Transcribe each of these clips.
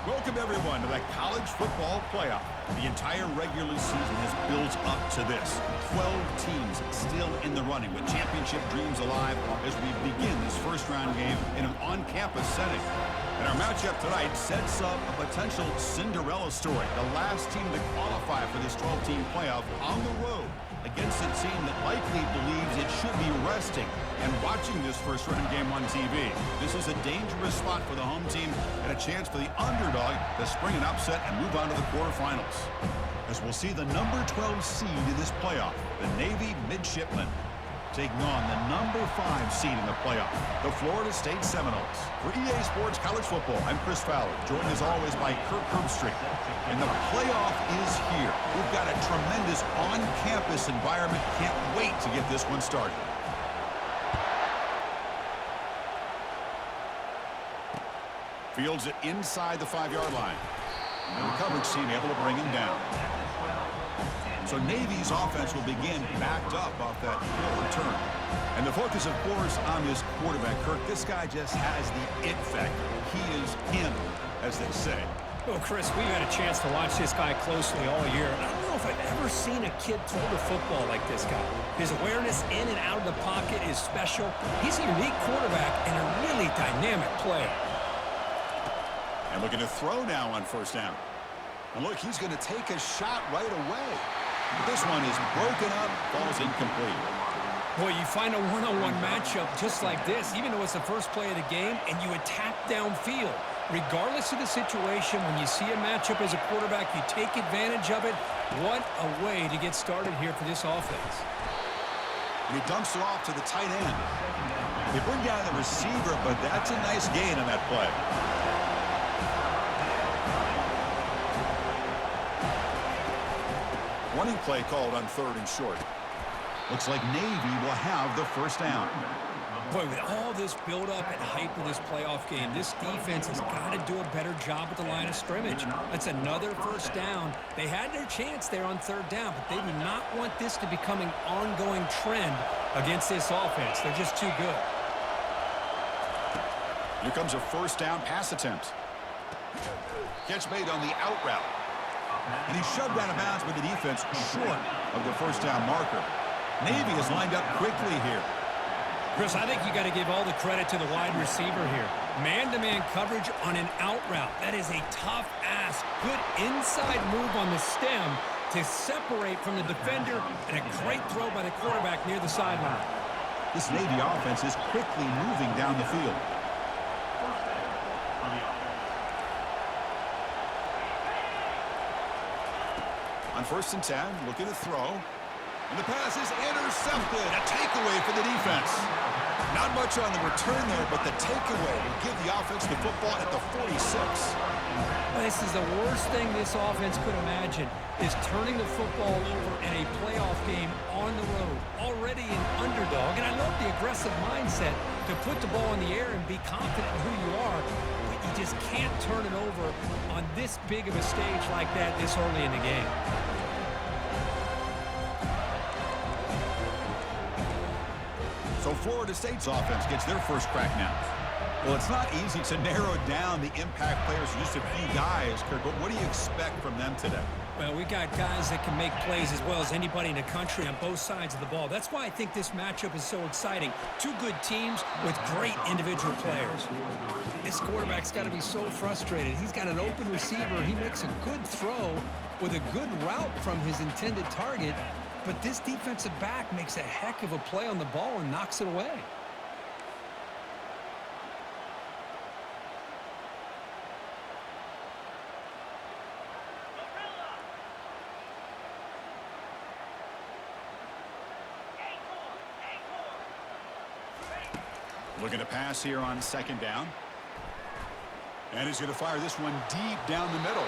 Welcome, everyone, to the College Football Playoff. The entire regular season has built up to this. 12 teams still in the running with championship dreams alive as we begin this first-round game in an on-campus setting. And our matchup tonight sets up a potential Cinderella story. The last team to qualify for this 12-team playoff on the road against a team that likely believes it should be resting and watching this first-round game on TV. This is a dangerous spot for the home team and a chance for the underdog to spring an upset and move on to the quarterfinals. As we'll see the number 12 seed in this playoff, the Navy Midshipmen, taking on the number 5 seed in the playoff, the Florida State Seminoles. For EA Sports College Football, I'm Chris Fowler, joined as always by Kirk Herbstreit. And the playoff is here. We've got a tremendous on-campus environment. Can't wait to get this one started. Fields it inside the 5-yard line. And the coverage team able to bring him down. So Navy's offense will begin backed up off that hill return. And the focus, of course, on this quarterback, Kirk. This guy just has the it factor. He is him, as they say. Well, Chris, we've had a chance to watch this guy closely all year, and I don't know if I've ever seen a kid throw the football like this guy. His awareness in and out of the pocket is special. He's a unique quarterback and a really dynamic player. And looking to throw now on first down. And look, he's going to take a shot right away. This one is broken up, falls incomplete. Boy, you find a one-on-one matchup just like this, even though it's the first play of the game, and you attack downfield. Regardless of the situation, when you see a matchup as a quarterback, you take advantage of it. What a way to get started here for this offense. And he dumps it off to the tight end. They bring down the receiver, but that's a nice gain on that play. Running play called on 3rd and short. Looks like Navy will have the first down. Boy, with all this build-up and hype of this playoff game, this defense has got to do a better job at the line of scrimmage. That's another first down. They had their chance there on 3rd down, but they do not want this to become an ongoing trend against this offense. They're just too good. Here comes a first down pass attempt. Catch made on the out route. And he's shoved out of bounds with the defense short of the first down marker. Navy is lined up quickly here. Chris, I think you got to give all the credit to the wide receiver here. Man-to-man coverage on an out route. That is a tough ask. Good inside move on the stem to separate from the defender, and a great throw by the quarterback near the sideline. This Navy offense is quickly moving down the field. On 1st and 10, looking to throw. And the pass is intercepted. A takeaway for the defense. Not much on the return there, but the takeaway will give the offense the football at the 46. This is the worst thing this offense could imagine, is turning the football over in a playoff game on the road. Already an underdog, and I love the aggressive mindset to put the ball in the air and be confident in who you are, but you just can't turn it over on this big of a stage like that this early in the game. So Florida State's offense gets their first crack now. Well, it's not easy to narrow down the impact players to just a few guys, Kirk, but what do you expect from them today? Well, we got guys that can make plays as well as anybody in the country on both sides of the ball. That's why I think this matchup is so exciting. Two good teams with great individual players. This quarterback's got to be so frustrated. He's got an open receiver. He makes a good throw with a good route from his intended target, but this defensive back makes a heck of a play on the ball and knocks it away. Looking to pass here on 2nd down. And he's going to fire this one deep down the middle.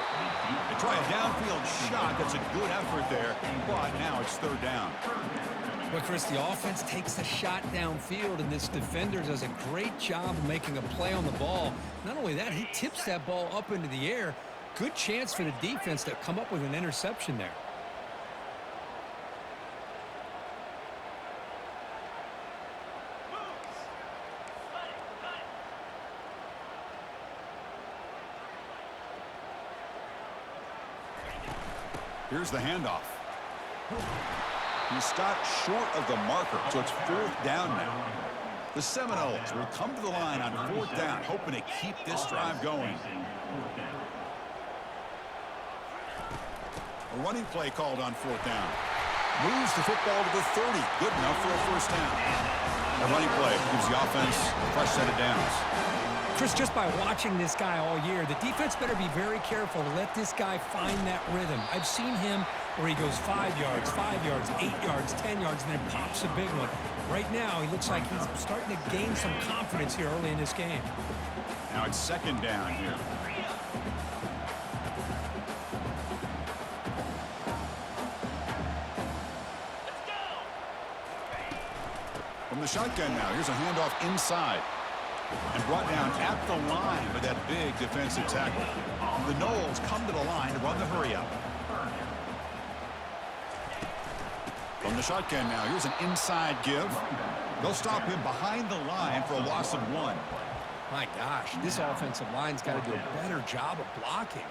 They try a downfield shot. That's a good effort there, but now it's 3rd down. Well, Chris, the offense takes a shot downfield, and this defender does a great job of making a play on the ball. Not only that, he tips that ball up into the air. Good chance for the defense to come up with an interception there. Here's the handoff. He stopped short of the marker, so it's 4th down now. The Seminoles will come to the line on 4th down, hoping to keep this drive going. A running play called on 4th down. Moves the football to the 30. Good enough for a 1st down. A running play gives the offense a fresh set of downs. Chris, just by watching this guy all year, the defense better be very careful to let this guy find that rhythm. I've seen him where he goes 5 yards, 8 yards, 10 yards, and then pops a big one. Right now, he looks like he's starting to gain some confidence here early in this game. Now it's 2nd down here. From the shotgun now, here's a handoff inside. And brought down at the line with that big defensive tackle. The Noles come to the line to run the hurry-up. From the shotgun now, here's an inside give. They'll stop him behind the line for a loss of 1. My gosh, this offensive line's got to do a better job of blocking.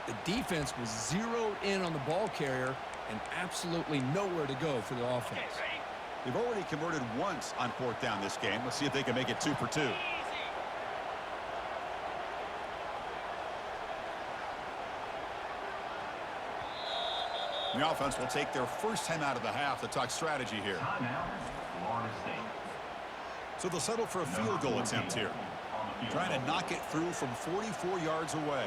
The defense was zeroed in on the ball carrier and absolutely nowhere to go for the offense. They've already converted once on 4th down this game. Let's see if they can make it 2 for 2. The offense will take their first time out of the half to talk strategy here. So they'll settle for a field goal attempt here. Trying to knock it through from 44 yards away.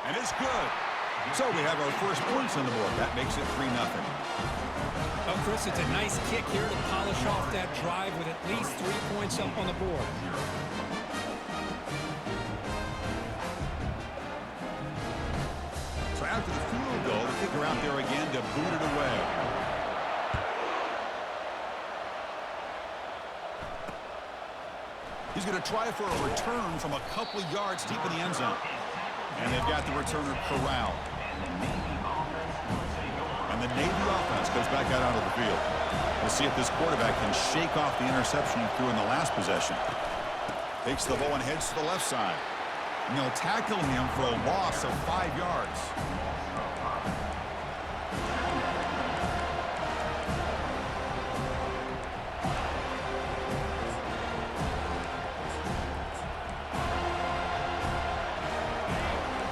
And it's good. So we have our first points on the board. That makes it 3-0. Well, Chris, it's a nice kick here to polish off that drive with at least 3 points up on the board. So after the field goal, the kicker out there again to boot it away. He's going to try for a return from a couple yards deep in the end zone. And they've got the returner corralled. And the Navy offense goes back out onto the field. We'll see if this quarterback can shake off the interception he threw in the last possession. Takes the ball and heads to the left side. And they'll tackle him for a loss of 5 yards.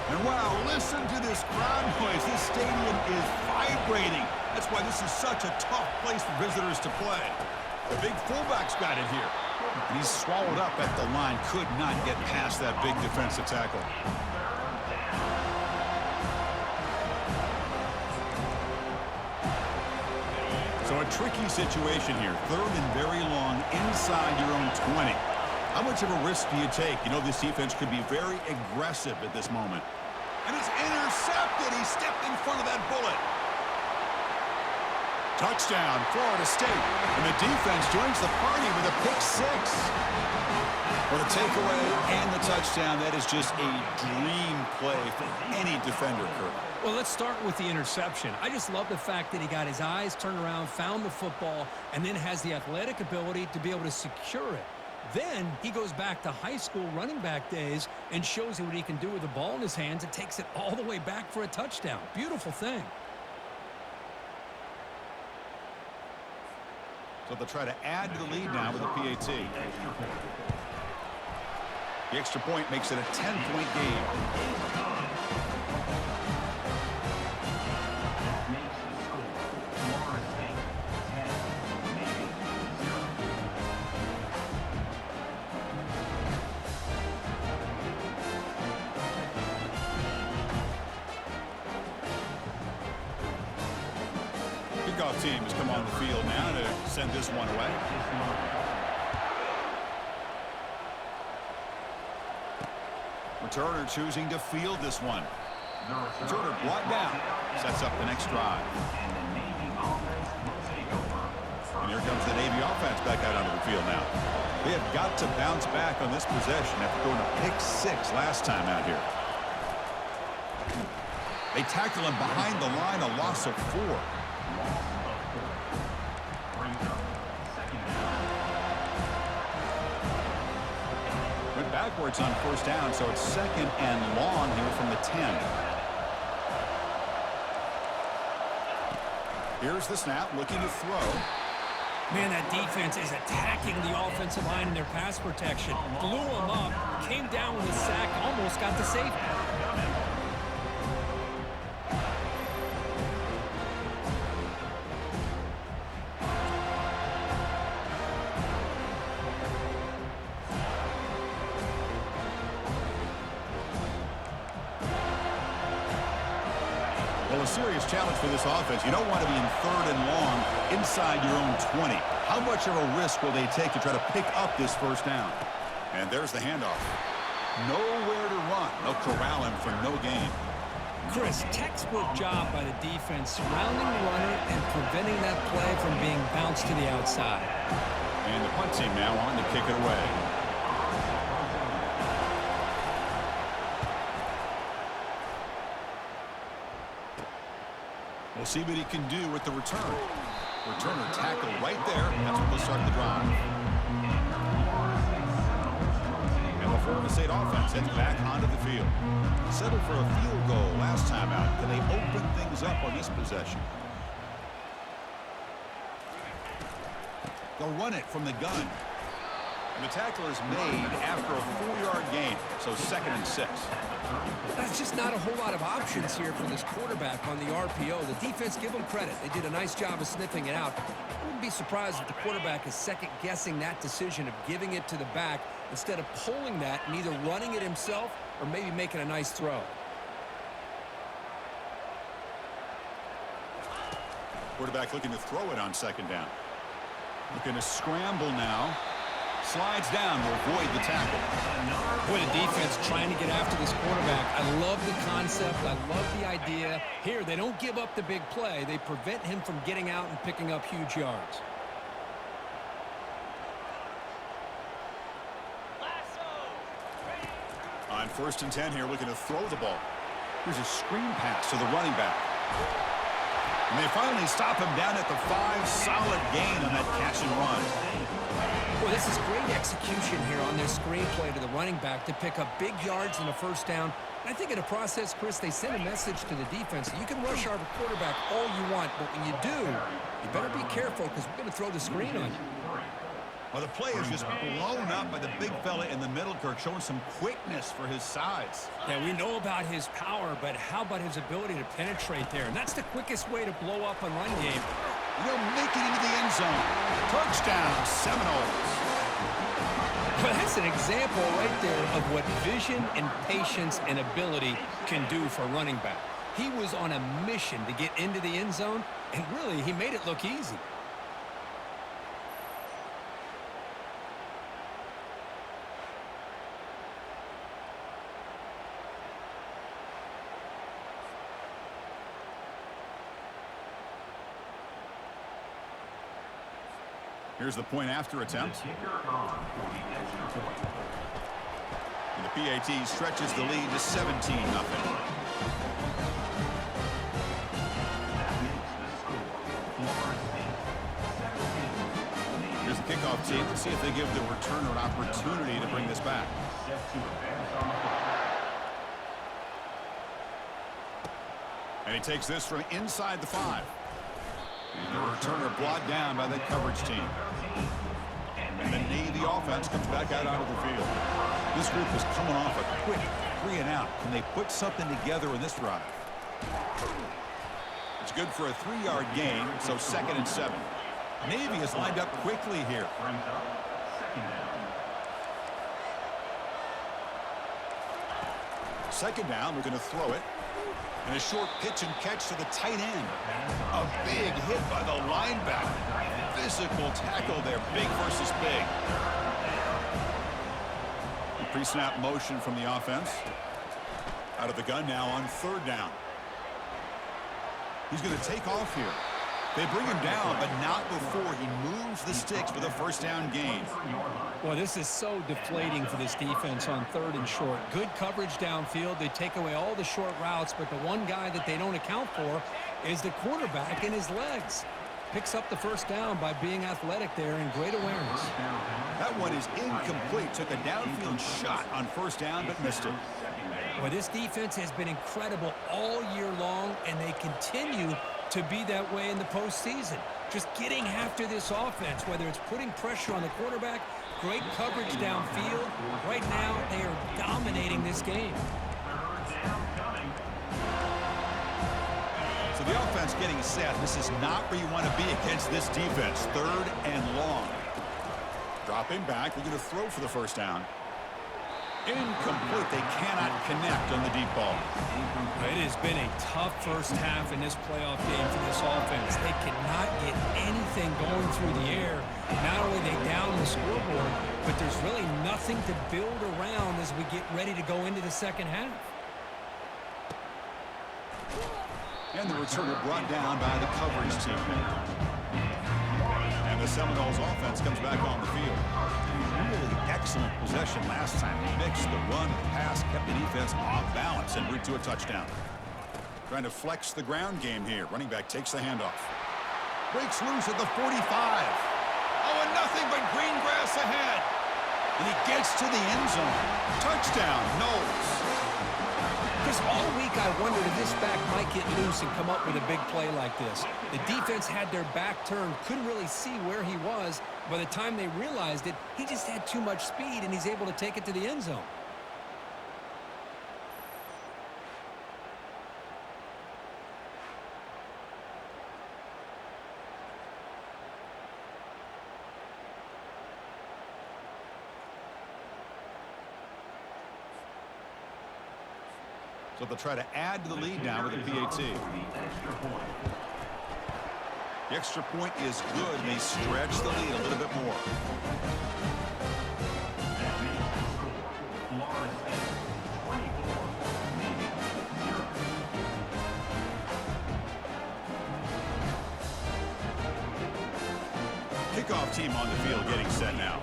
And wow, listen to this crowd noise. This stadium is vibrating. That's why this is such a tough place for visitors to play. The big fullback's got it here. And he's swallowed up at the line. Could not get past that big defensive tackle. So a tricky situation here. 3rd and very long inside your own 20. How much of a risk do you take? You know this defense could be very aggressive at this moment. And it's intercepted. He stepped in front of that bullet. Touchdown, Florida State. And the defense joins the party with a pick 6. For the takeaway and the touchdown, that is just a dream play for any defender, Kurt. Well, let's start with the interception. I just love the fact that he got his eyes turned around, found the football, and then has the athletic ability to be able to secure it. Then he goes back to high school running back days and shows you what he can do with the ball in his hands and takes it all the way back for a touchdown. Beautiful thing. So they'll try to add to the lead now with a PAT. The extra point makes it a 10-point game. Kickoff team has come on the field now to send this one away. Returner choosing to field this one. Returner brought down. Sets up the next drive. And here comes the Navy offense back out onto the field now. They have got to bounce back on this possession after going to pick 6 last time out here. They tackle him behind the line, a loss of 4. Went backwards on 1st down, so it's 2nd and long here from the 10. Here's the snap, looking to throw. Man, that defense is attacking the offensive line in their pass protection. Blew them up, came down with a sack, almost got the safety. Well, a serious challenge for this offense. You don't want to be in 3rd and long inside your own 20. How much of a risk will they take to try to pick up this first down? And there's the handoff. Nowhere to run. They'll corral him for no gain. Chris, textbook job by the defense surrounding the runner and preventing that play from being bounced to the outside. And the punt team now on to kick it away. We'll see what he can do with the return. Returner tackle right there. That's what will start the drive. And the Florida State offense heads back onto the field. Settled for a field goal last time out. Can they open things up on this possession? They'll run it from the gun. And the tackle is made after a 4-yard gain, so 2nd and 6. That's just not a whole lot of options here for this quarterback on the RPO. The defense, give them credit. They did a nice job of sniffing it out. I wouldn't be surprised if the quarterback is second-guessing that decision of giving it to the back instead of pulling that and either running it himself or maybe making a nice throw. Quarterback looking to throw it on 2nd down. Looking to scramble now. Slides down to avoid the tackle. Boy, the defense trying to get after this quarterback. I love the concept. I love the idea. Here, they don't give up the big play. They prevent him from getting out and picking up huge yards. On 1st and 10 here, looking to throw the ball. Here's a screen pass to the running back. And they finally stop him down at the 5. Solid gain on that catch and run. Well, this is great execution here on their screenplay to the running back to pick up big yards and a first down. And I think in the process, Chris, they send a message to the defense. You can rush our quarterback all you want, but when you do, you better be careful because we're going to throw the screen on you. Well, the play is just blown up by the big fella in the middle, Kirk, showing some quickness for his size. Yeah, we know about his power, but how about his ability to penetrate there? And that's the quickest way to blow up a run game. They'll make it into the end zone. Touchdown, Seminoles. Well, that's an example right there of what vision and patience and ability can do for a running back. He was on a mission to get into the end zone, and really, he made it look easy. Here's the point after attempt. And the PAT stretches the lead to 17-0. Here's the kickoff team. Let's see if they give the returner an opportunity to bring this back. And he takes this from inside the 5. And the returner brought down by the coverage team. And the Navy offense comes back out onto the field. This group is coming off a quick 3-and-out. Can they put something together in this drive? It's good for a 3-yard gain, so 2nd and 7. Navy is lined up quickly here. Second down, we're going to throw it. And a short pitch and catch to the tight end. A big hit by the linebacker. Physical tackle there, big versus big. The pre-snap motion from the offense. Out of the gun now on 3rd down. He's going to take off here. They bring him down, but not before he moves the sticks for the first down gain. Well, this is so deflating for this defense on 3rd and short. Good coverage downfield. They take away all the short routes, but the one guy that they don't account for is the quarterback and his legs. Picks up the first down by being athletic there and great awareness. That one is incomplete. Took a downfield shot on 1st down, but missed it. Well, this defense has been incredible all year long, and they continue to be that way in the postseason. Just getting after this offense, whether it's putting pressure on the quarterback, great coverage downfield. Right now, they are dominating this game. So the offense getting set. This is not where you want to be against this defense. 3rd and long. Dropping back. We're going to throw for the first down. Incomplete. They cannot connect on the deep ball. It has been a tough first half in this playoff game for this offense. They cannot get anything going through the air. Not only they down the scoreboard, but there's really nothing to build around as we get ready to go into the second half. And the returner brought down by the coverage team. And the Seminoles offense comes back on the field. Really excellent possession last time. Mixed the run, pass, kept the defense off balance and route to a touchdown. Trying to flex the ground game here. Running back takes the handoff. Breaks loose at the 45. Oh, and nothing but green grass ahead. And he gets to the end zone. Touchdown, Knowles. Because all week I wondered if this back might get loose and come up with a big play like this. The defense had their back turned, couldn't really see where he was. By the time they realized it, he just had too much speed, and he's able to take it to the end zone. So they'll try to add to the lead now with a PAT. The extra point is good, and they stretch the lead a little bit more. Kickoff team on the field getting set now.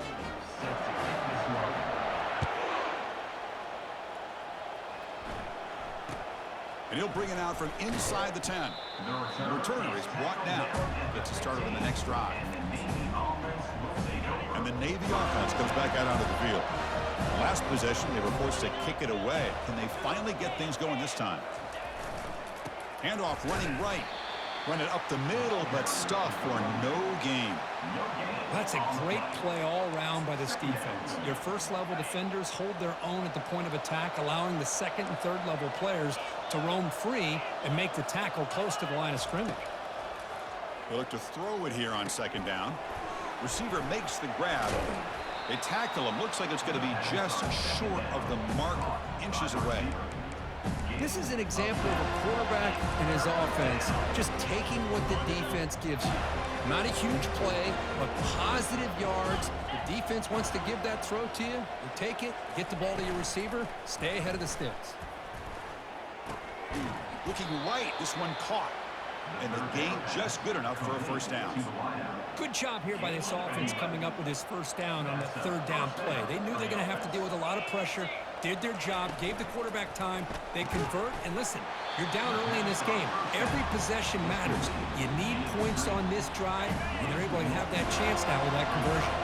And he'll bring it out from inside the 10. The returner is brought down. Gets it started on the next drive. And the Navy offense comes back out onto the field. Last possession, they were forced to kick it away. Can they finally get things going this time? Handoff running right. Run it up the middle, but stuffed for no gain. That's a great play all around by this defense. Your first-level defenders hold their own at the point of attack, allowing the second and third-level players to roam free and make the tackle close to the line of scrimmage. They look to throw it here on second down. Receiver makes the grab. They tackle him. Looks like it's going to be just short of the mark, inches away. This is an example of a quarterback and his offense just taking what the defense gives you. Not a huge play, but positive yards. The defense wants to give that throw to you. You take it, get the ball to your receiver, stay ahead of the sticks. Looking right, this one caught. And the gain just good enough for a first down. Good job here by this offense coming up with his first down on the third down play. They knew they're going to have to deal with a lot of pressure, did their job, gave the quarterback time. They convert, and listen, you're down early in this game. Every possession matters. You need points on this drive, and they're able to have that chance now with that conversion.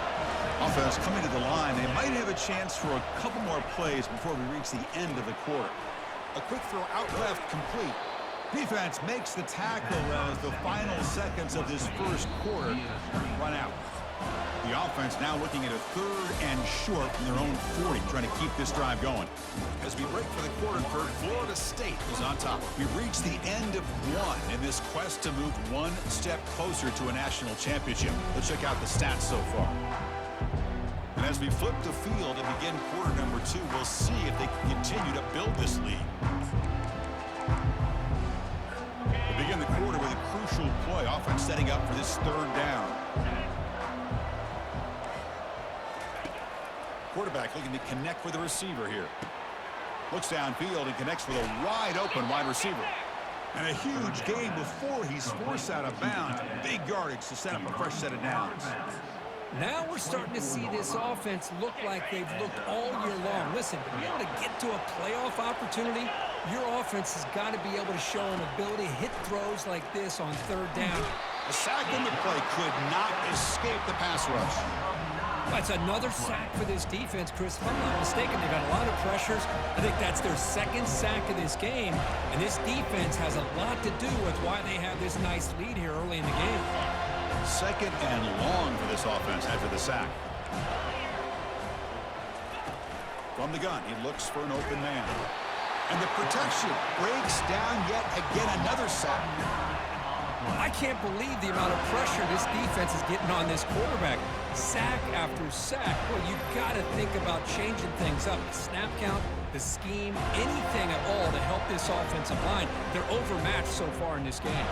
Offense coming to the line. They might have a chance for a couple more plays before we reach the end of the quarter. A quick throw out left, complete. Defense makes the tackle as the final seconds of this first quarter run out. The offense now looking at a third and short from their own 40, trying to keep this drive going. As we break for the quarter, Florida State is on top. We've reached the end of one in this quest to move one step closer to a national championship. Let's check out the stats so far. And as we flip the field and begin quarter number 2, we'll see if they can continue to build this lead. We begin the quarter with a crucial play. Offense setting up for this third down. Quarterback looking to connect with the receiver here. Looks downfield and connects with a wide open wide receiver. And a huge gain before he's forced out of bounds. Big yardage to set up a fresh set of downs. Now we're starting to see this offense look like they've looked all year long. Listen, to be able to get to a playoff opportunity, your offense has got to be able to show an ability to hit throws like this on third down. A sack in the play could not escape the pass rush. That's another sack for this defense, Chris. If I'm not mistaken, they've had a lot of pressures. I think that's their second sack of this game. And this defense has a lot to do with why they have this nice lead here early in the game. Second and long for this offense after the sack. From the gun, he looks for an open man. And the protection breaks down yet again, another sack. I can't believe the amount of pressure this defense is getting on this quarterback. Sack after sack. Well, you've got to think about changing things up. The snap count, the scheme, anything at all to help this offensive line. They're overmatched so far in this game.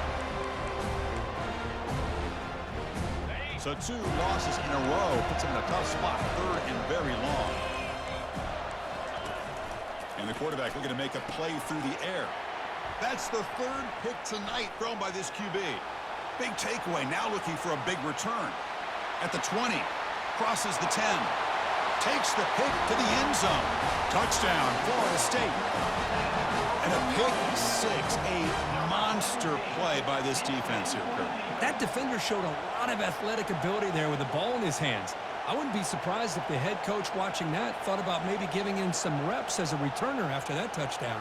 So 2 losses in a row puts him in a tough spot. Third and very long. And the quarterback looking to make a play through the air. That's the third pick tonight thrown by this QB. Big takeaway, now looking for a big return. At the 20, crosses the 10. Takes the pick to the end zone. Touchdown, Florida State. And a pick 6, a monster play by this defense here, Kurt. That defender showed a lot of athletic ability there with the ball in his hands. I wouldn't be surprised if the head coach watching that thought about maybe giving him some reps as a returner after that touchdown.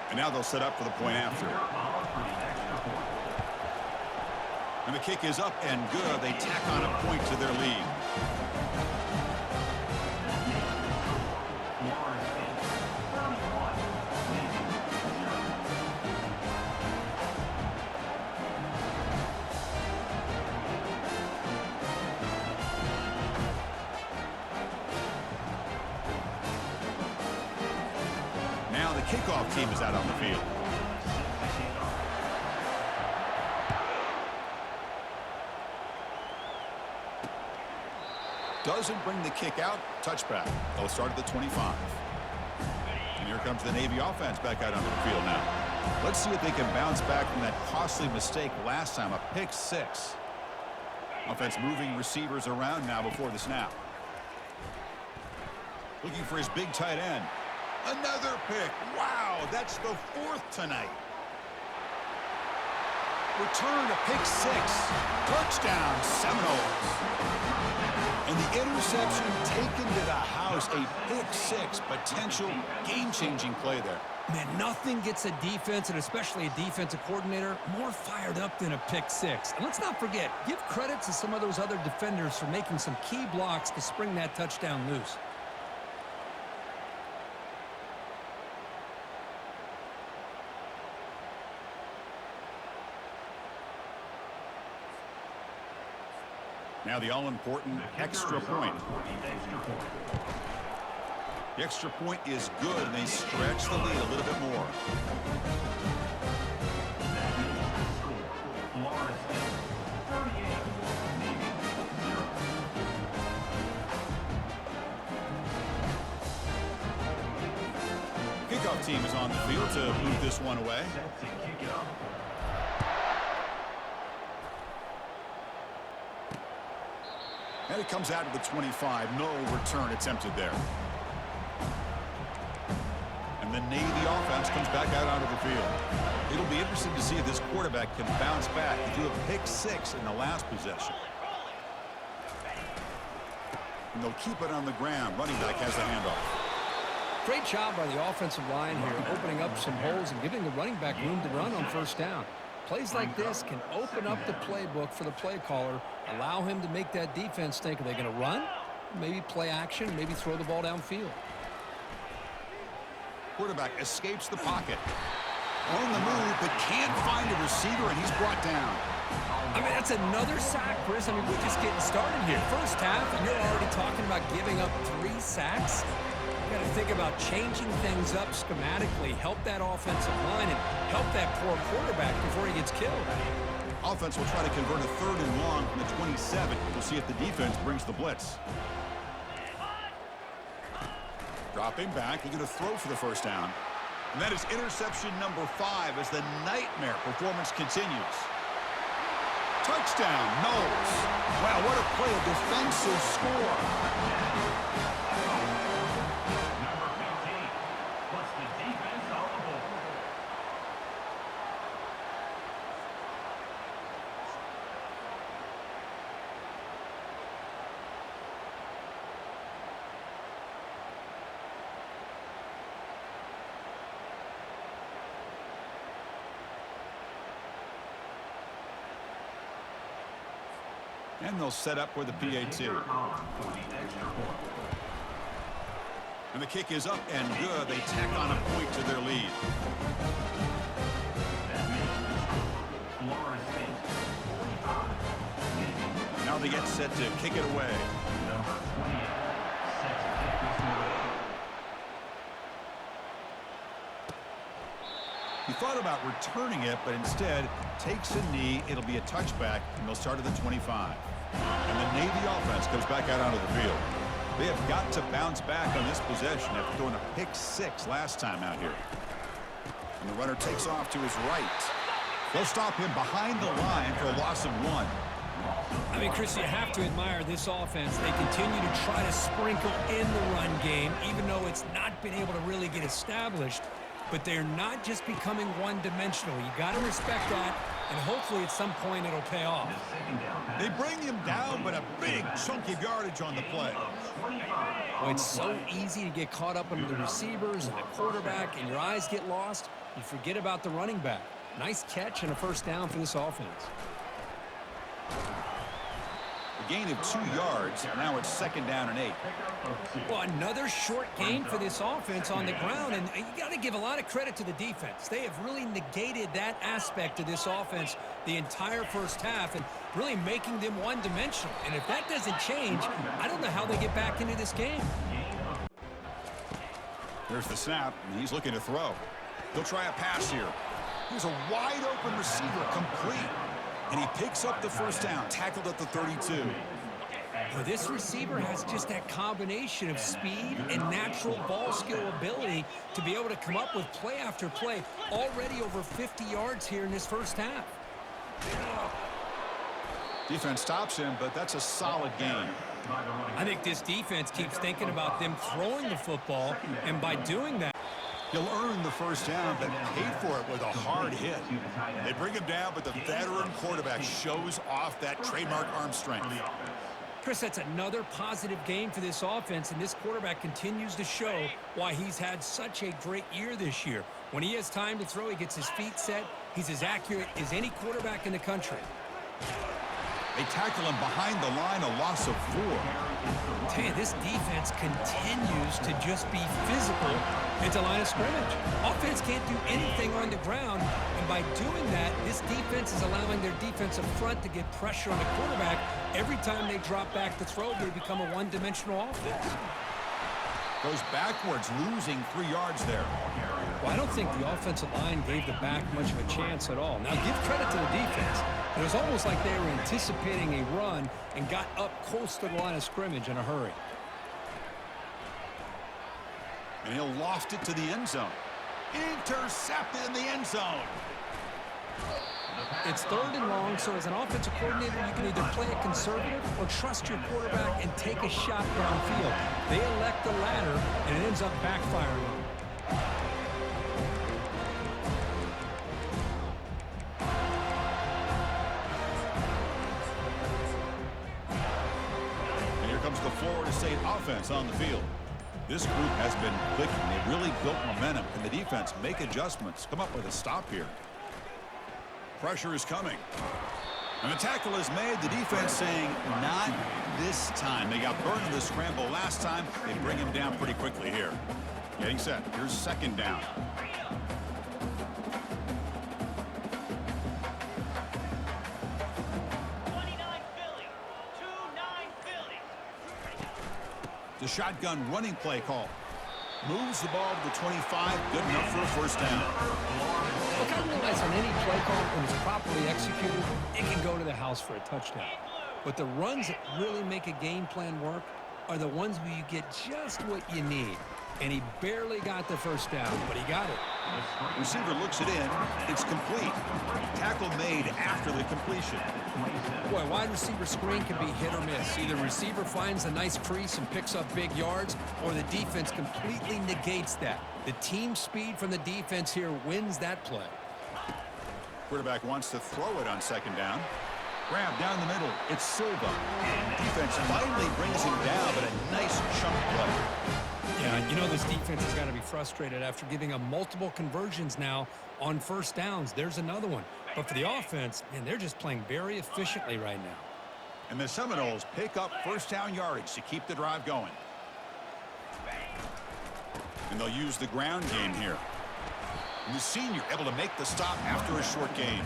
And now they'll set up for the point after. And the kick is up and good. They tack on a point to their lead. Now the kickoff team is out on the field. Doesn't bring the kick out. Touchback. They'll start at the 25. And here comes the Navy offense back out onto the field now. Let's see if they can bounce back from that costly mistake last time, a pick 6. Offense moving receivers around now before the snap. Looking for his big tight end. Another pick. Wow, that's the 4th tonight. Return to pick 6. Touchdown, Seminoles. And the interception taken to the house. A pick 6. Potential game-changing play there. Man, nothing gets a defense, and especially a defensive coordinator, more fired up than a pick 6. And let's not forget, give credit to some of those other defenders for making some key blocks to spring that touchdown loose. Now the all-important extra point. The extra point is good, and they stretch the lead a little bit more. Kickoff team is on the field to move this one away. And it comes out of the 25. No return attempted there. And the Navy offense comes back out onto the field. It'll be interesting to see if this quarterback can bounce back. He threw a pick 6 in the last possession. And they'll keep it on the ground. Running back has the handoff. Great job by the offensive line here, opening up some holes and giving the running back room to run on first down. Plays like this can open up the playbook for the play caller, allow him to make that defense think, are they going to run? Maybe play action, maybe throw the ball downfield. Quarterback escapes the pocket. On the move, but can't find a receiver, and he's brought down. I mean, that's another sack, Chris. I mean, we're just getting started here. First half, and you're already talking about giving up 3 sacks. You got to think about changing things up schematically, help that offensive line, and help that poor quarterback before he gets killed. Offense will try to convert a 3rd and long from the 27. We'll see if the defense brings the blitz. Dropping back, he's going to throw for the first down. And that is interception number 5 as the nightmare performance continues. Touchdown, Knowles. Wow, what a play, a defensive score. Number 15 puts the defense on the board. And they'll set up for the PAT. And the kick is up and good. They tack on a point to their lead. Now they get set to kick it away. He thought about returning it, but instead takes a knee. It'll be a touchback, and they'll start at the 25. And the Navy offense comes back out onto the field. They have got to bounce back on this possession after throwing a pick-6 last time out here. And the runner takes off to his right. They'll stop him behind the line for a loss of 1. I mean, Chris, you have to admire this offense. They continue to try to sprinkle in the run game, even though it's not been able to really get established. But they're not just becoming one-dimensional. You got to respect that, and hopefully at some point it'll pay off. They bring him down, but a big chunk of yardage on the play. Oh, it's so easy to get caught up under the receivers and the quarterback, and your eyes get lost. You forget about the running back. Nice catch and a first down for this offense. A gain of 2 yards. Now it's 2nd down and 8. Well, another short gain for this offense on the ground, and you got to give a lot of credit to the defense. They have really negated that aspect of this offense the entire first half and really making them one-dimensional. And if that doesn't change, I don't know how they get back into this game. There's the snap, and he's looking to throw. He'll try a pass here. Here's a wide-open receiver, complete. And he picks up the first down, tackled at the 32. Well, this receiver has just that combination of speed and natural ball skill ability to be able to come up with play after play. Already over 50 yards here in this first half. Defense stops him, but that's a solid gain. I think this defense keeps thinking about them throwing the football, and by doing that, He'll earn the first down, but paid for it with a hard hit. They bring him down, but the veteran quarterback shows off that trademark arm strength. Chris, that's another positive game for this offense, and this quarterback continues to show why he's had such a great year this year. When he has time to throw, he gets his feet set. He's as accurate as any quarterback in the country. They tackle him behind the line, a loss of 4. I tell you, this defense continues to just be physical at the line of scrimmage. Offense can't do anything on the ground, and by doing that, this defense is allowing their defensive front to get pressure on the quarterback. Every time they drop back to throw, they become a one-dimensional offense. Goes backwards, losing 3 yards there. Well, I don't think the offensive line gave the back much of a chance at all. Now, give credit to the defense. It was almost like they were anticipating a run and got up close to the line of scrimmage in a hurry. And he'll loft it to the end zone. Intercepted in the end zone. It's 3rd and long, so as an offensive coordinator, you can either play it conservative or trust your quarterback and take a shot downfield. They elect the latter, and it ends up backfiring on them. And here comes the Florida State offense on the field. This group has been clicking. They've really built momentum. Can the defense make adjustments? Come up with a stop here. Pressure is coming. And the tackle is made. The defense saying, not this time. They got burned in the scramble last time. They bring him down pretty quickly here. Getting set. Here's 2nd down. The shotgun running play call. Moves the ball to the 25. Good enough for a first down. Look, I realize on any play call, when it's properly executed, it can go to the house for a touchdown. But the runs that really make a game plan work are the ones where you get just what you need. And he barely got the first down, but he got it. Receiver looks it in. It's complete. Tackle made after the completion. Boy, wide receiver screen can be hit or miss. Either receiver finds a nice crease and picks up big yards, or the defense completely negates that. The team speed from the defense here wins that play. Quarterback wants to throw it on second down. Grab down the middle. It's Silva. Defense finally brings him down, but a nice chunk play. Yeah, you know this defense has got to be frustrated after giving up multiple conversions now on first downs. There's another one. But for the offense, man, they're just playing very efficiently right now. And the Seminoles pick up first down yardage to keep the drive going. And they'll use the ground game here. And the senior able to make the stop after a short gain.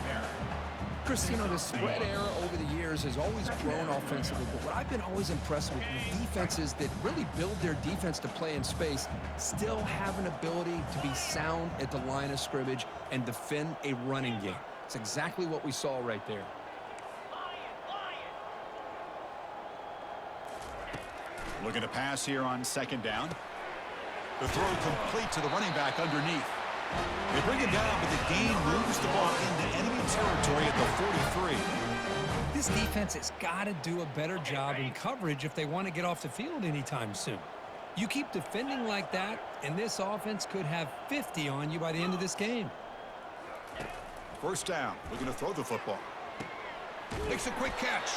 Chris, you know, the spread era over the years has always grown offensively, but what I've been always impressed with defenses that really build their defense to play in space still have an ability to be sound at the line of scrimmage and defend a running game. It's exactly what we saw right there. Looking to pass here on second down. The throw complete to the running back underneath. They bring him down, but the gain moves the ball into enemy territory at the 43. This defense has got to do a better job in coverage if they want to get off the field anytime soon. You keep defending like that, and this offense could have 50 on you by the end of this game. First down, looking to throw the football. Makes a quick catch.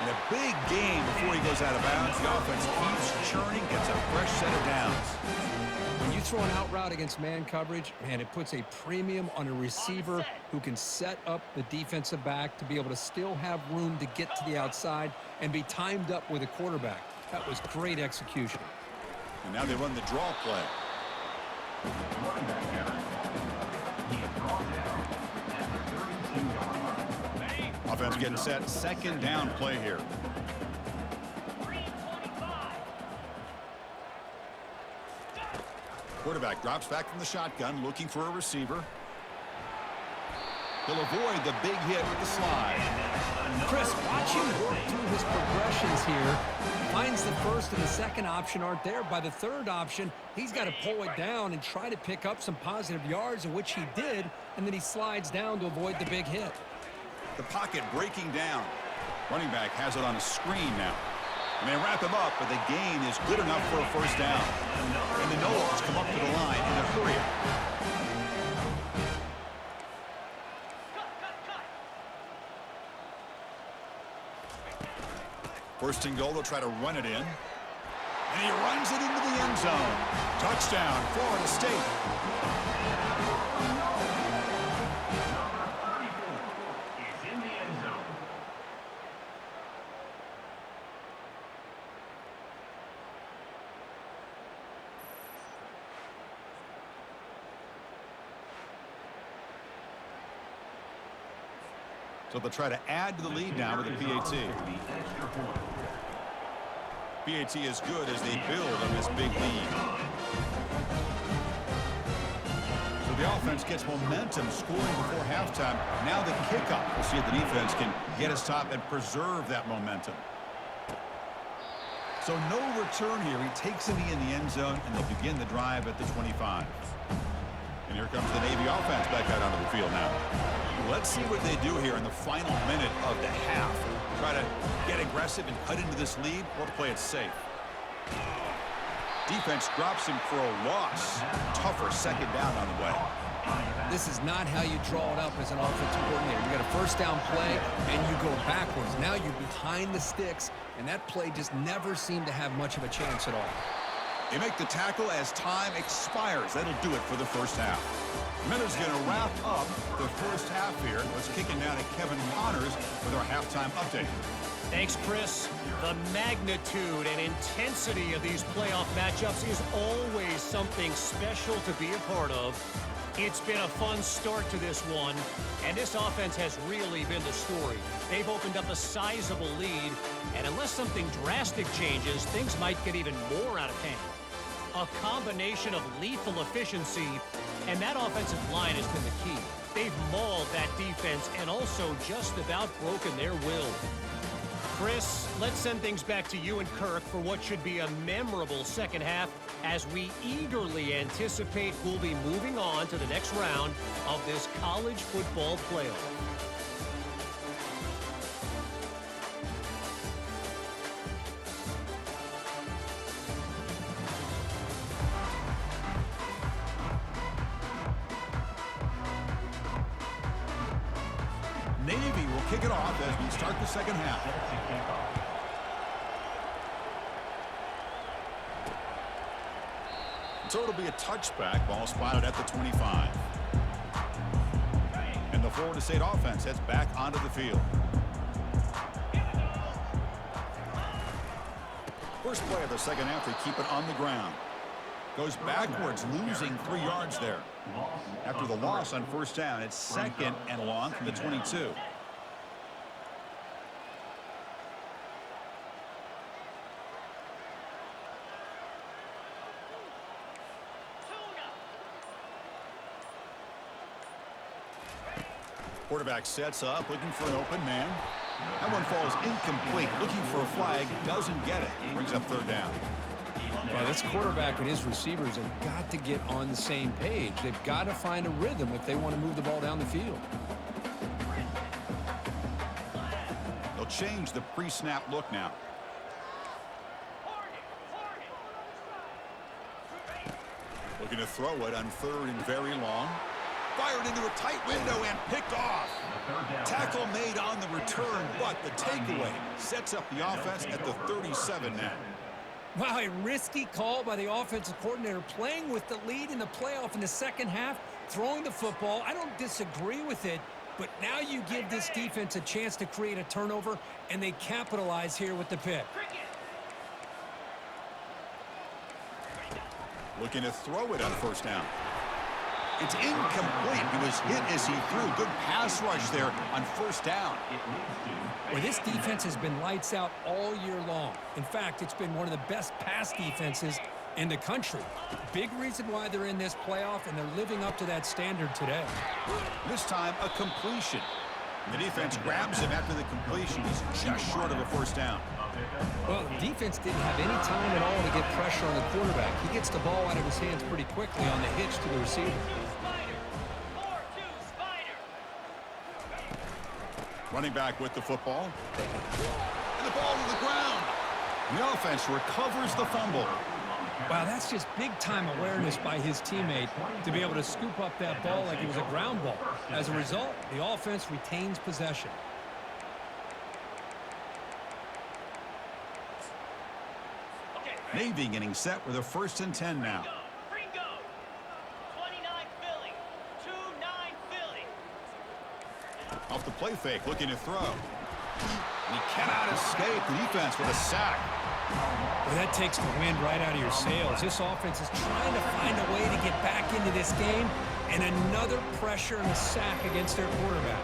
And a big gain before he goes out of bounds. The offense keeps churning, gets a fresh set of downs. When you throw an out route against man coverage, man, it puts a premium on a receiver who can set up the defensive back to be able to still have room to get to the outside and be timed up with a quarterback. That was great execution. And now they run the draw play. Offense getting set. Second down play here. Quarterback drops back from the shotgun, looking for a receiver. He'll avoid the big hit with the slide. Chris, watch him work through his progressions here. Finds the first and the second option aren't there. By the third option, he's got to pull it down and try to pick up some positive yards, in which he did, and then he slides down to avoid the big hit. The pocket breaking down. Running back has it on a screen now. And they wrap him up, but the gain is good enough for a first down. And the Noles come up to the line in a hurry. First and goal, they'll try to run it in. And he runs it into the end zone. Touchdown, Florida State. So they'll try to add to the lead now with the PAT. PAT is good as they build on this big lead. So the offense gets momentum, scoring before halftime. Now the kickoff. We'll see if the defense can get a stop and preserve that momentum. So no return here. He takes it in the end zone, and they'll begin the drive at the 25. And here comes the Navy offense back out onto the field now. Let's see what they do here in the final minute of the half. Try to get aggressive and cut into this lead, or play it safe. Defense drops him for a loss. Tougher second down on the way. This is not how you draw it up as an offensive coordinator. You got a first down play, and you go backwards. Now you're behind the sticks, and that play just never seemed to have much of a chance at all. They make the tackle as time expires. That'll do it for the first half. Miller's going to wrap up the first half here. Let's kick it down to Kevin Connors with our halftime update. Thanks, Chris. The magnitude and intensity of these playoff matchups is always something special to be a part of. It's been a fun start to this one, and this offense has really been the story. They've opened up a sizable lead, and unless something drastic changes, things might get even more out of hand. A combination of lethal efficiency, and that offensive line has been the key. They've mauled that defense and also just about broken their will. Chris, let's send things back to you and Kirk for what should be a memorable second half as we eagerly anticipate we'll be moving on to the next round of this college football playoff. Navy will kick it off as we start the second half. So it'll be a touchback. Ball spotted at the 25. And the Florida State offense heads back onto the field. First play of the second half, they keep it on the ground. Goes backwards, losing 3 yards there. After the loss on first down, it's second and long from the 22. Quarterback sets up, looking for an open man. That one falls incomplete. Looking for a flag, doesn't get it. Brings up third down. Well, this quarterback and his receivers have got to get on the same page. They've got to find a rhythm if they want to move the ball down the field. They'll change the pre-snap look now. Looking to throw it on third and very long. Fired into a tight window and picked off. Tackle made on the return, but the takeaway sets up the offense at the 37 now. Wow, a risky call by the offensive coordinator, playing with the lead in the playoff in the second half, throwing the football. I don't disagree with it, but now you give this defense a chance to create a turnover, and they capitalize here with the pick. Looking to throw it on first down. It's incomplete. He was hit as he threw. Good pass rush there on first down. Well, this defense has been lights out all year long. In fact, it's been one of the best pass defenses in the country. Big reason why they're in this playoff, and they're living up to that standard today. This time, a completion. The defense grabs him after the completion. He's just short of a first down. Well, the defense didn't have any time at all to get pressure on the quarterback. He gets the ball out of his hands pretty quickly on the hitch to the receiver. Running back with the football. And the ball to the ground. The offense recovers the fumble. Wow, that's just big-time awareness by his teammate to be able to scoop up that ball like it was a ground ball. As a result, the offense retains possession. Navy getting set with a 1st and 10 now. Off the play fake, looking to throw. He cannot escape the defense with a sack. Well, that takes the wind right out of your sails. This offense is trying to find a way to get back into this game, and another pressure and a sack against their quarterback.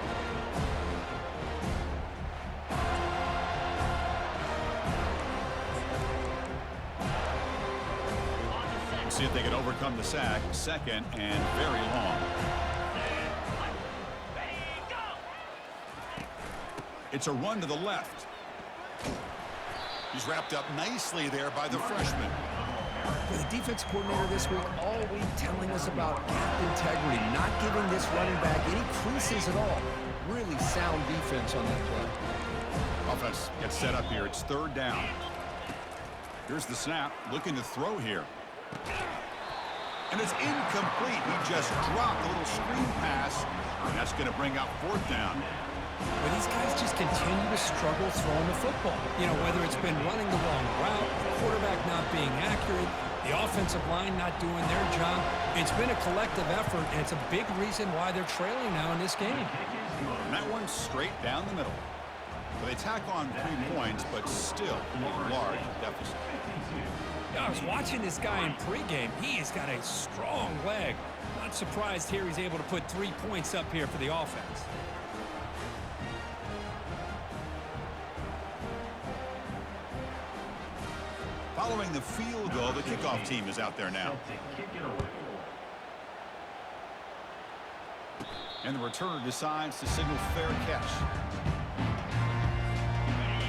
Let's see if they can overcome the sack. 2nd and very long. It's a run to the left. He's wrapped up nicely there by the freshman. For the defense coordinator this week, all week telling us about gap integrity, not giving this running back any creases at all. Really sound defense on that play. Offense gets set up here. It's 3rd down. Here's the snap. Looking to throw here. And it's incomplete. He just dropped a little screen pass. And that's going to bring up 4th down. But these guys just continue to struggle throwing the football. You know, whether it's been running the wrong route, the quarterback not being accurate, the offensive line not doing their job. It's been a collective effort, and it's a big reason why they're trailing now in this game. And that one's straight down the middle. So they tack on 3 points, but still a large deficit. I was watching this guy in pregame. He has got a strong leg. Not surprised here he's able to put 3 points up here for the offense. Following the field goal, the kickoff team is out there now. And the returner decides to signal fair catch.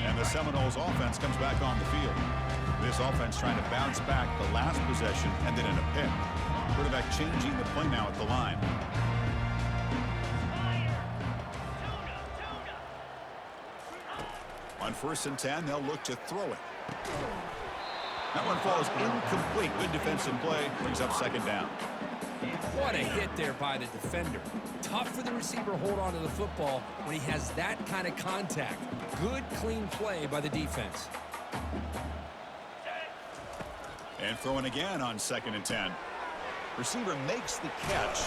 And And the Seminoles offense comes back on the field. This offense trying to bounce back. The last possession ended in a pick. Quarterback changing the play now at the line. On 1st and 10, they'll look to throw it. That one falls incomplete. Good defensive play. Brings up 2nd down. What a hit there by the defender. Tough for the receiver to hold on to the football when he has that kind of contact. Good, clean play by the defense. And throwing again on 2nd and 10. Receiver makes the catch.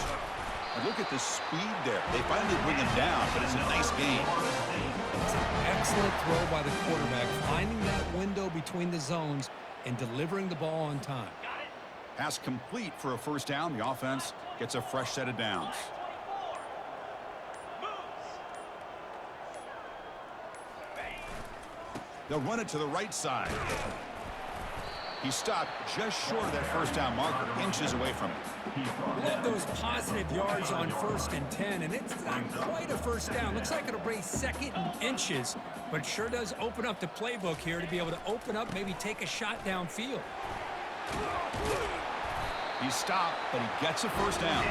And look at the speed there. They finally bring him down, but it's a nice gain. It's an excellent throw by the quarterback, finding that window between the zones and delivering the ball on time. Pass complete for a 1st down. The offense gets a fresh set of downs. They'll run it to the right side. He stopped just short of that 1st down marker, inches away from it. Love those positive yards on 1st and 10, and it's not quite a 1st down. Looks like it'll bring 2nd and inches, but it sure does open up the playbook here to be able to open up, maybe take a shot downfield. He stopped, but he gets a 1st down.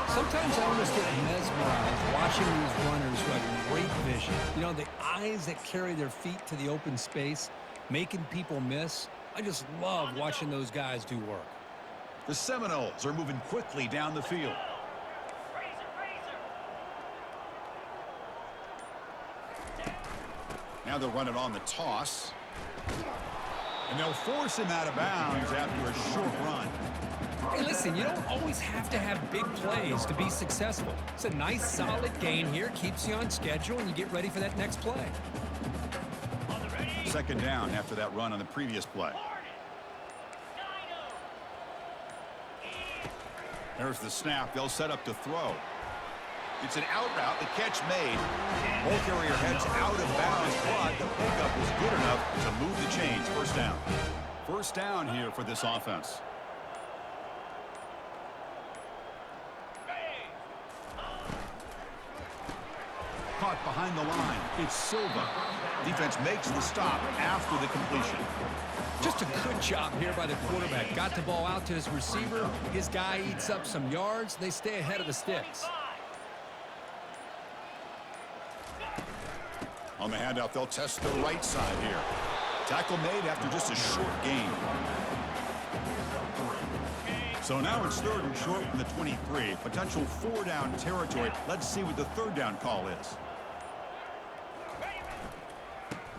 Sometimes I almost get mesmerized watching these runners who have great vision. You know, the eyes that carry their feet to the open space, making people miss. I just love watching those guys do work. The Seminoles are moving quickly down the field. Now they'll run it on the toss. And they'll force him out of bounds after a short run. Hey, listen, you don't always have to have big plays to be successful. It's a nice, solid gain here. Keeps you on schedule, and you get ready for that next play. 2nd down after that run on the previous play. There's the snap. They'll set up to throw. It's an out route. The catch made. Ball carrier heads out of bounds, but the pickup was good enough to move the chains. 1st down. 1st down here for this offense. Caught behind the line. It's Silva. Defense makes the stop after the completion. Just a good job here by the quarterback. Got the ball out to his receiver. His guy eats up some yards. They stay ahead of the sticks. On the handoff, they'll test the right side here. Tackle made after just a short gain. So now it's 3rd and short from the 23. Potential 4-down territory. Let's see what the 3rd down call is.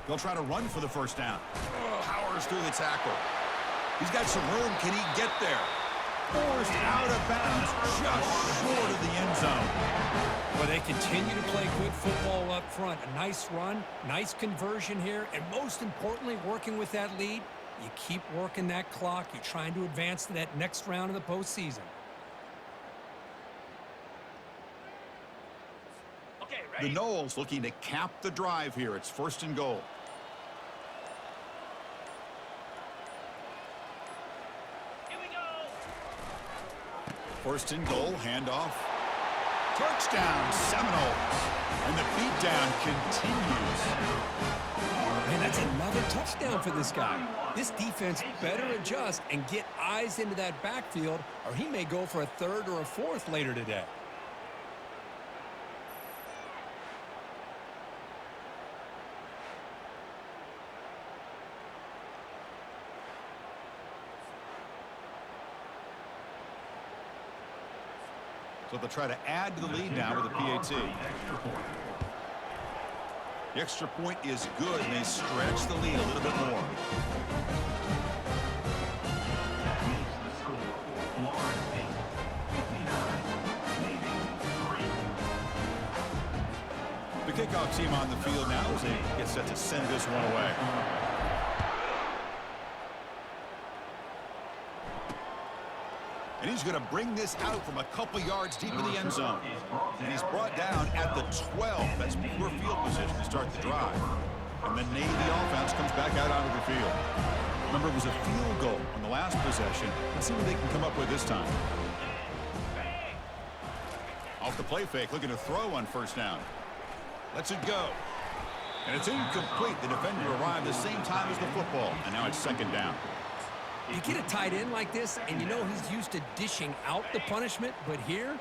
They'll try to run for the 1st down. Powers through the tackle. He's got some room. Can he get there? Forced out of bounds just short of the end zone. Well, they continue to play good football up front. A nice run, nice conversion here, and most importantly, working with that lead, you keep working that clock. You're trying to advance to that next round of the postseason. The Noles looking to cap the drive here. It's 1st and goal. Here we go. 1st and goal, handoff. Touchdown, Seminoles. And the beatdown continues. Man, that's another touchdown for this guy. This defense better adjust and get eyes into that backfield, or he may go for a 3rd or a 4th later today. So they'll try to add to the lead now with a PAT. The extra point is good, and they stretch the lead a little bit more. The kickoff team on the field now as they get set to send this one away. And he's going to bring this out from a couple yards deep in the end zone. And he's brought down at the 12. That's poor field position to start the drive. And the Navy offense comes back out onto the field. Remember, it was a field goal on the last possession. Let's see what they can come up with this time. Off the play fake, looking to throw on 1st down. Lets it go. And it's incomplete. The defender arrived the same time as the football, and now it's second down. You get a tight end like this, and you know he's used to dishing out the punishment, but here,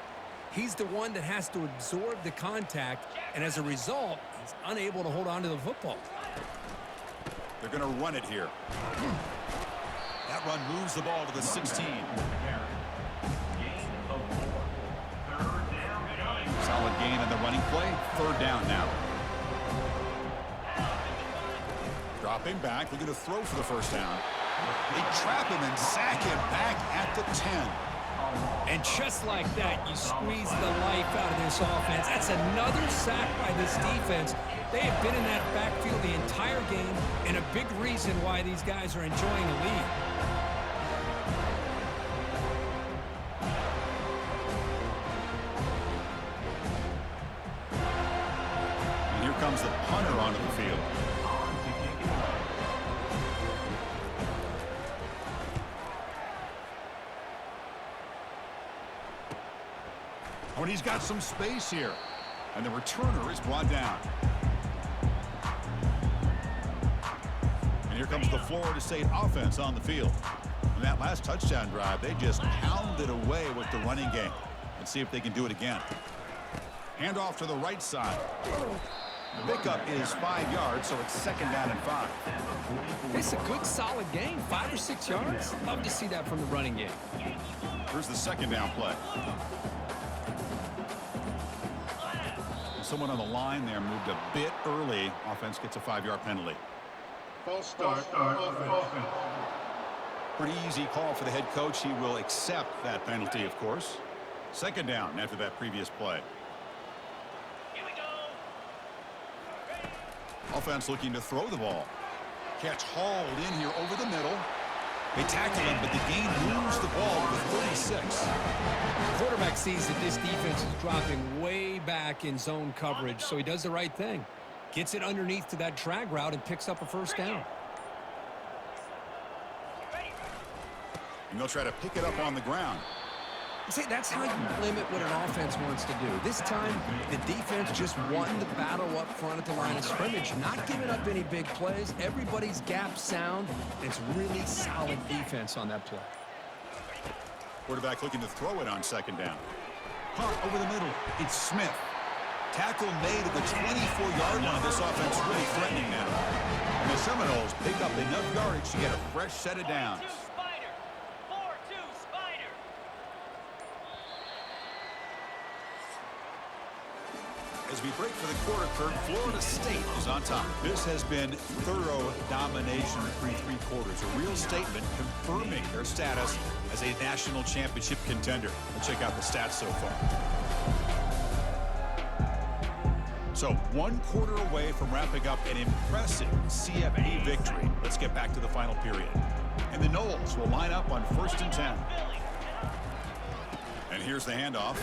he's the one that has to absorb the contact, and as a result, he's unable to hold on to the football. They're going to run it here. That run moves the ball to the 16. Solid gain on the running play. Third down now. Dropping back, looking to throw for the first down. They trap him and sack him back at the 10. And just like that, you squeeze the life out of this offense. That's another sack by this defense. They have been in that backfield the entire game, and a big reason why these guys are enjoying the lead. And here comes the punter onto the field. Oh, and he's got some space here. And the returner is brought down. And here comes the Florida State offense on the field. In that last touchdown drive, they just pounded away with the running game. Let's see if they can do it again. Handoff to the right side. The pickup is 5 yards, so it's second down and 5. It's a good, solid gain, 5 or 6 yards. Love to see that from the running game. Here's the second down play. Someone on the line there moved a bit early. Offense gets a 5-yard penalty. False start. Offense. Pretty easy call for the head coach. He will accept that penalty, of course. Second down after that previous play. Here we go. Offense looking to throw the ball. Catch hauled in here over the middle. They tackle him, but the gain moves the ball to the 36. The quarterback sees that this defense is dropping way back in zone coverage, so he does the right thing. Gets it underneath to that drag route and picks up a first down. And they'll try to pick it up on the ground. See, that's how you limit what an offense wants to do. This time, the defense just won the battle up front at the line of scrimmage, not giving up any big plays. Everybody's gap sound. It's really solid defense on that play. Quarterback looking to throw it on second down. Punt over the middle. It's Smith. Tackle made at the 24-yard line. This offense really threatening now. And the Seminoles pick up enough yardage to get a fresh set of downs. As we break for the quarter, Kurt, Florida State is on top. This has been thorough domination through 3 quarters. A real statement confirming their status as a national championship contender. Let's check out the stats so far. So 1 quarter away from wrapping up an impressive CFP victory. Let's get back to the final period. And the Noles will line up on 1st and 10. And here's the handoff.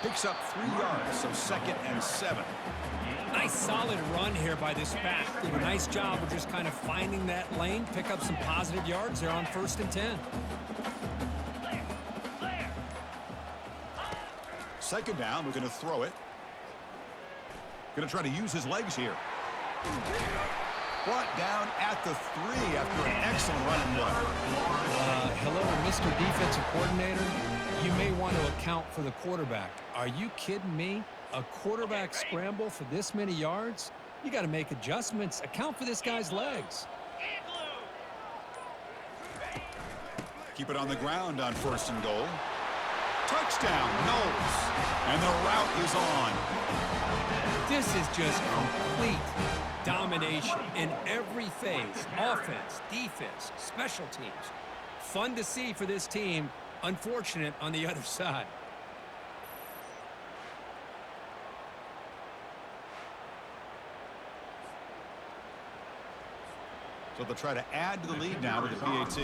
Picks up 3 yards, so 2nd and 7. Nice solid run here by this back. Did a nice job of just kind of finding that lane, pick up some positive yards there on 1st and 10. Second down, we're going to throw it. Going to try to use his legs here. Brought down at the 3 after an excellent run and play. Hello, Mr. Defensive Coordinator. You may want to account for the quarterback. Are you kidding me? A quarterback scramble for this many yards? You got to make adjustments. Account for this guy's legs. Keep it on the ground on 1st and goal. Touchdown, Noles. And the route is on. This is just complete domination in every phase. Offense, defense, special teams. Fun to see for this team. Unfortunate on the other side. So they'll try to add to the lead now with the PAT.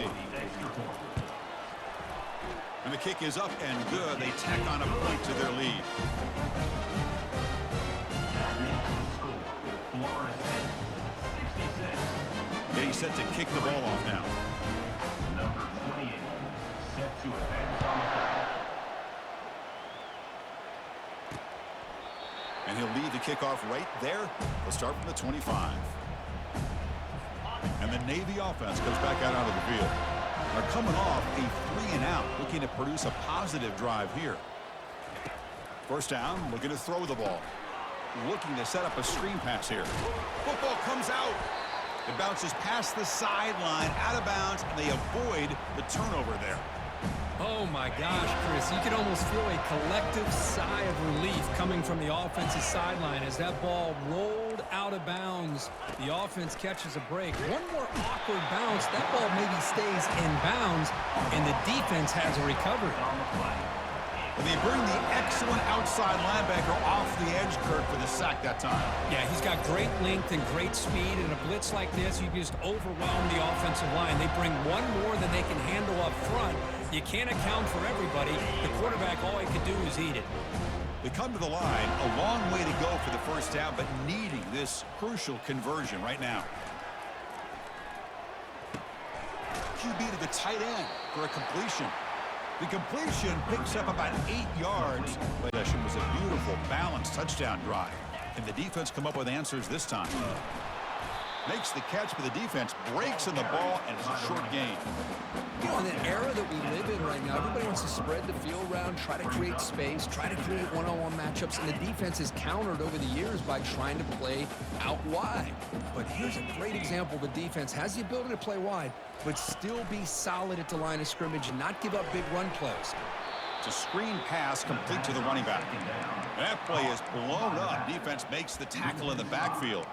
And the kick is up and good. They tack on a point to their lead. Getting set to kick the ball off now. Number 28, set to advance on the foul. And he'll lead the kickoff right there. We'll start from the 25. And the Navy offense comes back out onto the field. They're coming off a 3-and-out, looking to produce a positive drive here. First down, looking to throw the ball. Looking to set up a screen pass here. Football comes out. It bounces past the sideline, out of bounds, and they avoid the turnover there. Oh, my gosh, Chris. You can almost feel a collective sigh of relief coming from the offensive sideline as that ball rolled out of bounds. The offense catches a break. One more awkward bounce. That ball maybe stays in bounds, and the defense has a recovery. And they bring the excellent outside linebacker off the edge, Kirk, for the sack that time. Yeah, he's got great length and great speed. In a blitz like this, you just overwhelm the offensive line. They bring one more than they can handle up front. You can't account for everybody. The quarterback, all he can do is eat it. They come to the line, a long way to go for the first down, but needing this crucial conversion right now. QB to the tight end for a completion. The completion picks up about 8 yards. But that was a beautiful, balanced touchdown drive. Can the defense come up with answers this time? Makes the catch, but the defense breaks in the ball, and it's a short gain. You know, in the era that we live in right now, everybody wants to spread the field around, try to create space, try to create one-on-one matchups, and the defense has countered over the years by trying to play out wide. But here's a great example. The defense has the ability to play wide, but still be solid at the line of scrimmage and not give up big run plays. It's a screen pass complete to the running back. That play is blown up. Defense makes the tackle in the backfield.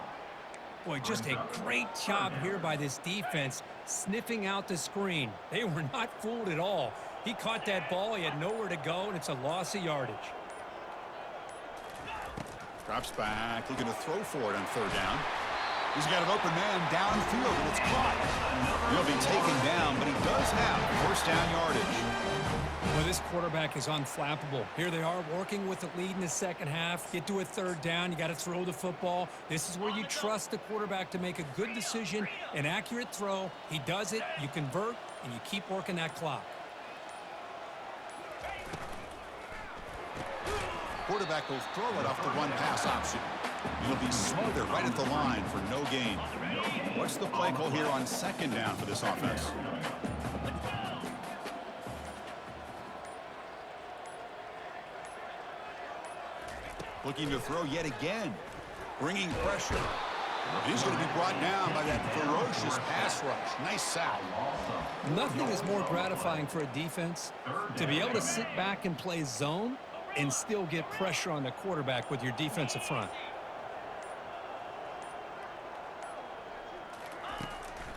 Boy, just a great job here by this defense, sniffing out the screen. They were not fooled at all. He caught that ball. He had nowhere to go, and it's a loss of yardage. Drops back, looking to throw for it on third down. He's got an open man downfield, and it's caught. He'll be taken down, but he does have first down yardage. Well, this quarterback is unflappable. Here they are working with the lead in the second half. Get to a third down. You got to throw the football. This is where you trust the quarterback to make a good decision, an accurate throw. He does it. You convert, and you keep working that clock. Quarterback will throw it off the one-pass option. He'll be smothered right at the line for no gain. What's the play call here on second down for this offense? Looking to throw yet again. Bringing pressure. He's going to be brought down by that ferocious pass rush. Nice sack. Nothing is more gratifying for a defense to be able to sit back and play zone and still get pressure on the quarterback with your defensive front.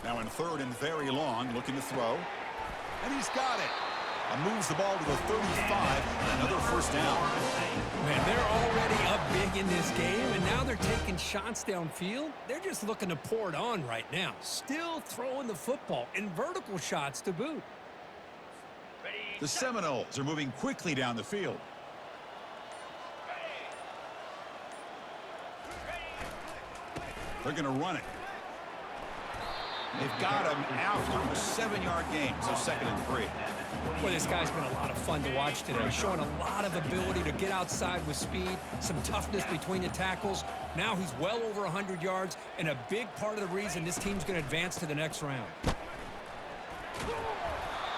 Now in third and very long, looking to throw. And he's got it. And moves the ball to the 35. Another first down. Man, they're already up big in this game, and now they're taking shots downfield. They're just looking to pour it on right now. Still throwing the football, and vertical shots to boot. The Seminoles are moving quickly down the field. They're going to run it. They've got him after a 7-yard gain, so 2nd and 3. Well, this guy's been a lot of fun to watch today, showing a lot of ability to get outside with speed, some toughness between the tackles. Now he's well over 100 yards, and a big part of the reason this team's going to advance to the next round.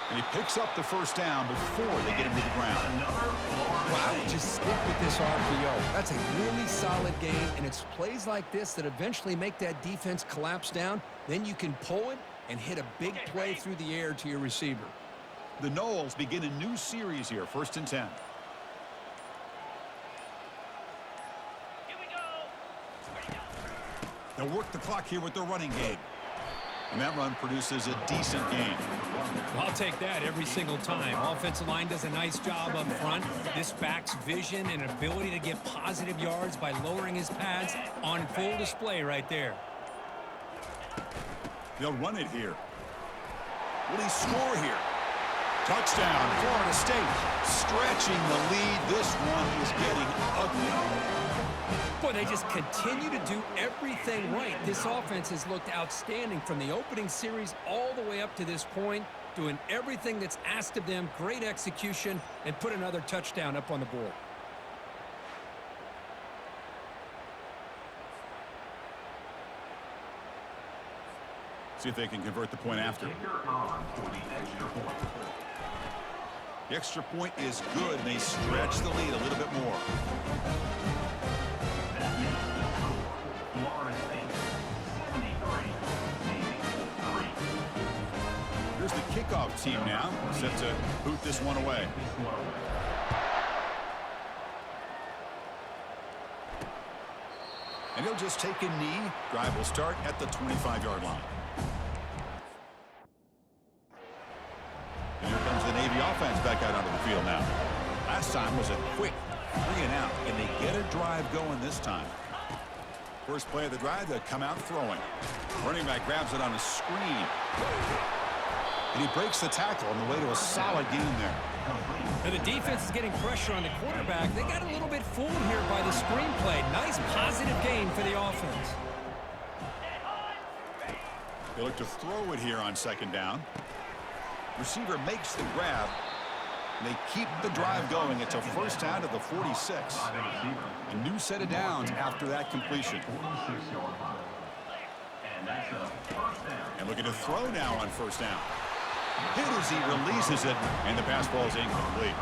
And he picks up the first down before they get him to the ground. Well, I would just stick with this RPO. That's a really solid game, and it's plays like this that eventually make that defense collapse down. Then you can pull it and hit a big play through the air to your receiver. The Noles begin a new series here, 1st and 10. They'll work the clock here with their running game. And that run produces a decent gain. I'll take that every single time. Offensive line does a nice job up front. This back's vision and ability to get positive yards by lowering his pads on full display right there. They'll run it here. Will he score here? Touchdown, Florida State. Stretching the lead. This one is getting ugly. Boy, they just continue to do everything right. This offense has looked outstanding from the opening series all the way up to this point, doing everything that's asked of them, great execution, and put another touchdown up on the board. See if they can convert the point after. The extra point is good, and they stretch the lead a little bit more. Here's the kickoff team now, set to boot this one away. And he'll just take a knee. Drive will start at the 25-yard line. And here comes the Navy offense back out onto the field now. Last time was a quick 3-and-out, and they get a drive going this time. First play of the drive, they'll come out throwing. Running back grabs it on a screen. And he breaks the tackle on the way to a solid gain there. Now the defense is getting pressure on the quarterback. They got a little bit fooled here by the screenplay. Nice positive gain for the offense. They look to throw it here on second down. Receiver makes the grab. They keep the drive going. It's a first down to the 46. A new set of downs after that completion. And looking to throw now on first down. Hit as he releases it, and the pass ball is incomplete.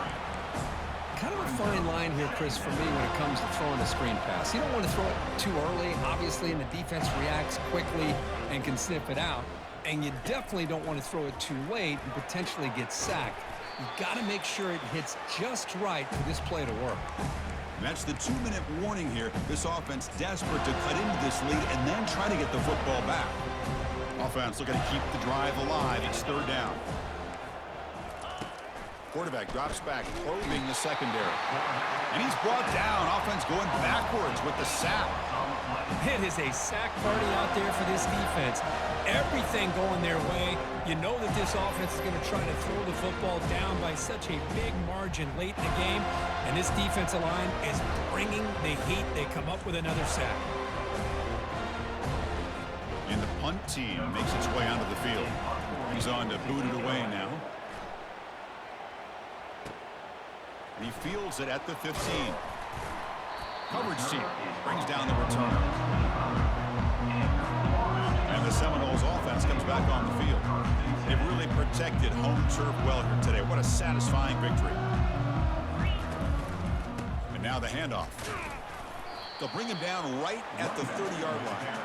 Kind of a fine line here, Chris, for me when it comes to throwing a screen pass. You don't want to throw it too early, obviously, and the defense reacts quickly and can sniff it out. And you definitely don't want to throw it too late and potentially get sacked. You've got to make sure it hits just right for this play to work. And that's the 2-minute warning here. This offense desperate to cut into this lead and then try to get the football back. Offense looking to keep the drive alive. It's third down. Quarterback drops back, probing the secondary. And he's brought down. Offense going backwards with the sack. It is a sack party out there for this defense. Everything going their way. You know that this offense is going to try to throw the football down by such a big margin late in the game. And this defensive line is bringing the heat. They come up with another sack. And the punt team makes its way onto the field. He's on to boot it away now. And he fields it at the 15. Coverage team brings down the return. And the Seminoles offense comes back on the field. They've really protected home turf well here today. What a satisfying victory. And now the handoff. They'll bring him down right at the 30-yard line.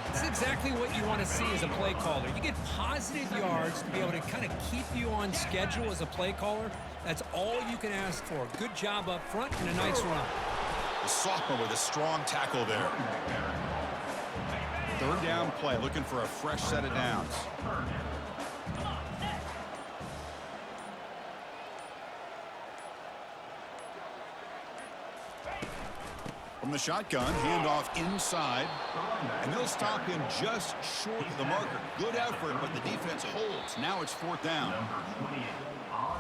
That's exactly what you want to see as a play caller. You get positive yards to be able to kind of keep you on schedule as a play caller. That's all you can ask for. Good job up front and a nice run. The sophomore with a strong tackle there. Third down play, looking for a fresh set of downs. From the shotgun, handoff inside. And they'll stop him just short of the marker. Good effort, but the defense holds. Now it's fourth down.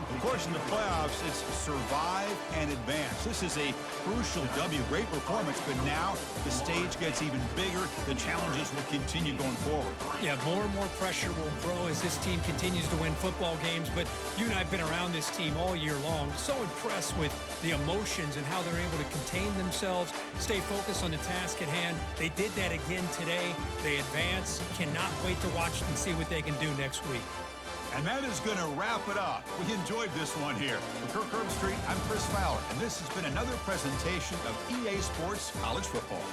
Of course, in the playoffs, it's survive and advance. This is a crucial W. Great performance, but now the stage gets even bigger. The challenges will continue going forward. Yeah, more and more pressure will grow as this team continues to win football games, but you and I have been around this team all year long. So impressed with the emotions and how they're able to contain themselves, stay focused on the task at hand. They did that again today. They advance. Cannot wait to watch and see what they can do next week. And that is going to wrap it up. We enjoyed this one here. For Kirk Herbstreit, I'm Chris Fowler, and this has been another presentation of EA Sports College Football.